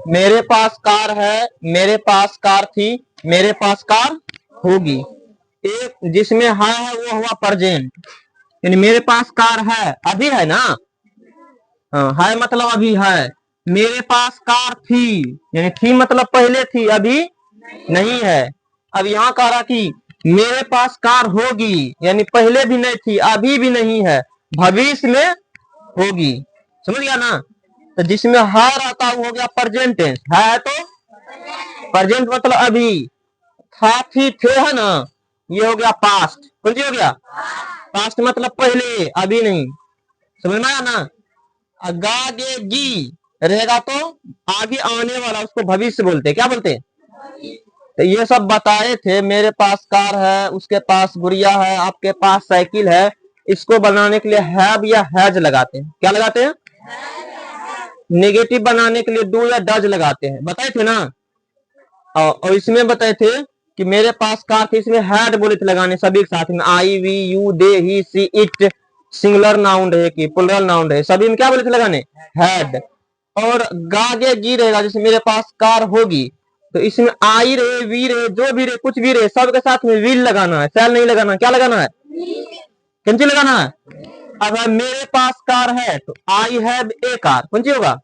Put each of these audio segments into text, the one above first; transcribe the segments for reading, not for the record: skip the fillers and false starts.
मेरे पास कार है, मेरे पास कार थी, मेरे पास कार होगी। एक जिसमें है वो हुआ प्रेजेंट, यानी मेरे पास कार है, अभी है ना। हाँ, है मतलब अभी है। मेरे पास कार थी, यानी थी मतलब पहले थी, अभी नहीं है। अब यहाँ कह रहा कि मेरे पास कार होगी, यानी पहले भी नहीं थी, अभी भी नहीं है, भविष्य में होगी। समझ गया ना। तो जिसमें है रहता वो हो गया प्रेजेंट टेंस, है तो प्रेजेंट मतलब अभी, था थी थे है ना, ये हो गया पास्ट। कौन सी हो गया? पास्ट मतलब पहले, अभी नहीं। समझ में आया ना। अगागेगी रहेगा तो आगे आने वाला, उसको भविष्य बोलते हैं। क्या बोलते हैं? तो ये सब बताए थे। मेरे पास कार है, उसके पास गुड़िया है, आपके पास साइकिल है। इसको बनाने के लिए हैव या हैज लगाते हैं। क्या लगाते हैं? नेगेटिव बनाने के लिए डू या डज लगाते हैं, बताए थे ना। और इसमें बताए थे कि मेरे पास कार थी, इसमें हैड बोले थे लगाने सभी के साथ में। I we you they he she it singular noun रहे कि प्लुरल नाउन रहे, सभी में क्या बोले थे लगाने? हैड। और गागे गी रहेगा, जैसे मेरे पास कार होगी, तो इसमें आई रहे, वी रहे, जो भी रहे, कुछ भी रहे, सबके साथ में विल लगाना है, शैल नहीं लगाना। क्या लगाना है? कौन सी लगाना है? अब मेरे पास कार है तो आई हैव ए कार, कौन सी होगा?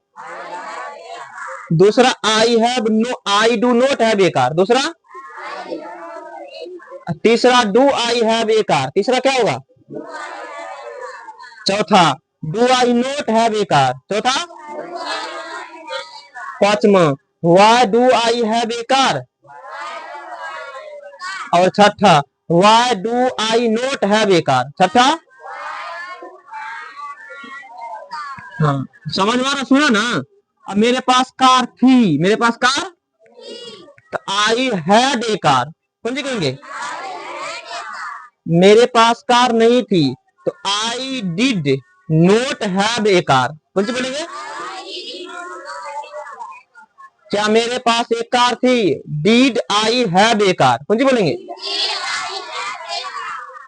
दूसरा I have no, I do not have a car, दूसरा। तीसरा do I have a car, तीसरा क्या होगा? चौथा do I not have a car, चौथा। पांचवा why do I have a car, और छठा why do I not have a car, छठा। हाँ, समझ में आ रहा? सुना ना। अब मेरे पास कार थी, मेरे पास कार, तो आई हैड ए कार, कौन सी कहेंगे? मेरे पास कार नहीं थी तो I did not have a car, कौन सी बोलेंगे? क्या मेरे पास एक कार थी? Did I have a car, कौन सी बोलेंगे?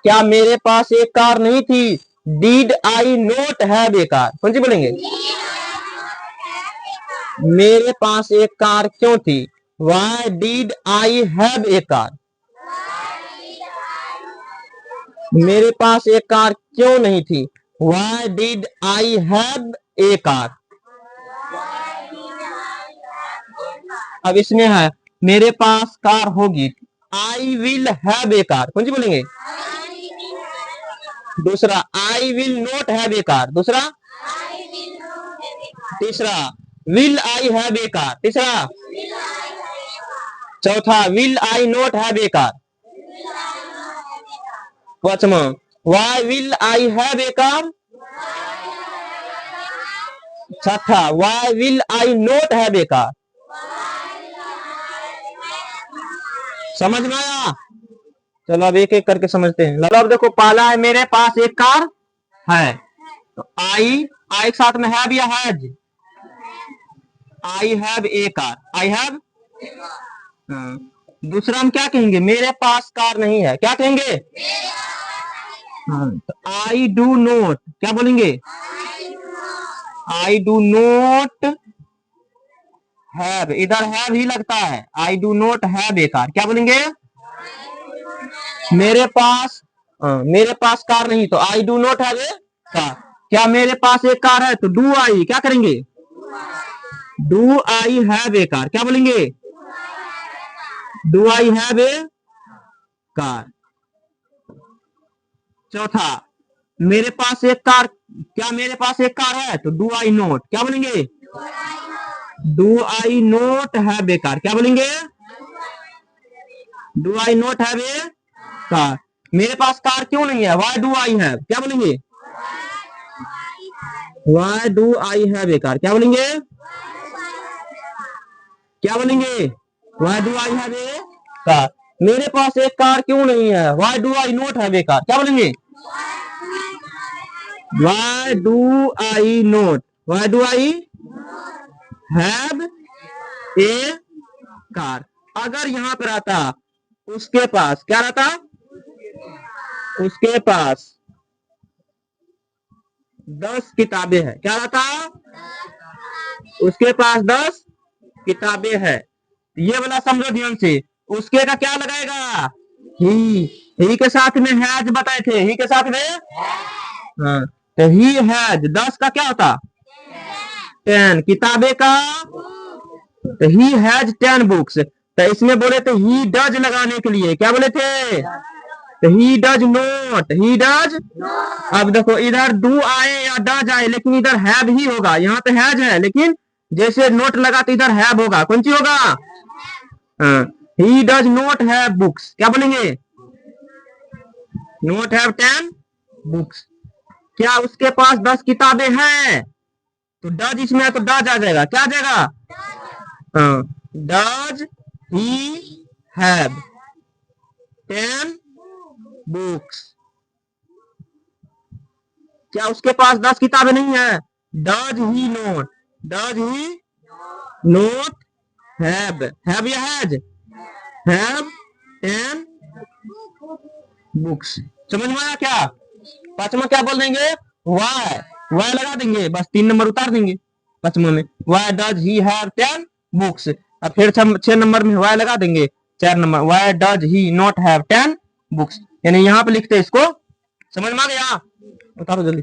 क्या मेरे पास एक कार नहीं थी? Did I not have a car, कौन सी बोलेंगे? मेरे पास एक कार क्यों थी? Why did I have a car. मेरे पास एक कार क्यों नहीं थी? Why did I have a car. अब इसमें है मेरे पास कार होगी, I will have a car, कौन सी बोलेंगे? दूसरा I will not have a car, दूसरा। तीसरा will I have a car, तीसरा। चौथा will I not have a car. पांचवा why will I have a car. छठा why will I not have a car. समझ में आया? चलो अब एक एक करके समझते हैं। लो अब देखो, पहला है मेरे पास एक कार है, तो आई, आई के साथ में हैव या has? I have a car, I have. दूसरा हम क्या कहेंगे? मेरे पास कार नहीं है, क्या कहेंगे? तो आई डू नॉट, क्या बोलेंगे? आई डू नॉट हैव, इधर हैव ही लगता है, आई do not have a car, क्या बोलेंगे? मेरे पास कार नहीं तो आई do not have a car. क्या मेरे पास एक कार है? तो डू आई, क्या करेंगे? Do I have a car, क्या बोलेंगे? Do I have a car. चौथा मेरे पास एक कार, क्या मेरे पास एक कार है? तो डू आई नॉट, क्या बोलेंगे? Do I not have a car, क्या बोलेंगे? Do I not have a car. मेरे पास कार क्यों नहीं है? वाई डू आई हैव, क्या बोलेंगे? Y do I have a car, क्या बोलेंगे? क्या बोलेंगे? Y do I have a car. मेरे पास एक कार क्यों नहीं है? Y do I not have a car, क्या बोलेंगे? Y do I not, Y do I have a car. अगर यहां पर आता उसके पास, क्या रहता? उसके पास 10 किताबें हैं, क्या रहता? उसके पास 10 किताबें है। ये वाला समझो ध्यान से। उसके का क्या लगाएगा? ही के साथ में हैज बताए थे, ही के साथ में। हाँ, तो ही हैज 10 का क्या होता? 10। किताबें का तो ही हैज 10 बुक्स। तो इसमें बोले थे ही डज लगाने के लिए, क्या बोले थे? तो he does not, he does. अब देखो इधर डू आए या डज आए, लेकिन इधर हैव ही होगा। यहाँ पे हैज है, लेकिन जैसे नोट लगा तो इधर हैव होगा। कौन सी होगा? He does not have books, क्या बोलेंगे? Not have 10 books. क्या उसके पास 10 किताबें हैं? तो डज इसमें है तो डज आ जाएगा। क्या आ जाएगा? Does he have 10 books. क्या उसके पास 10 किताबें नहीं है? Does he note, does he note have या हैज? Have 10 books. समझ में आया क्या? पांचवा क्या बोल देंगे? वाई, वाई लगा देंगे, बस 3 नंबर उतार देंगे पांचवा में। Why does he have 10 books. अब फिर 6 नंबर में वाई लगा देंगे। 4 number why does he not have 10 books. यानी यहाँ पे लिखते हैं इसको। समझ में आ गया? उतारो जल्दी।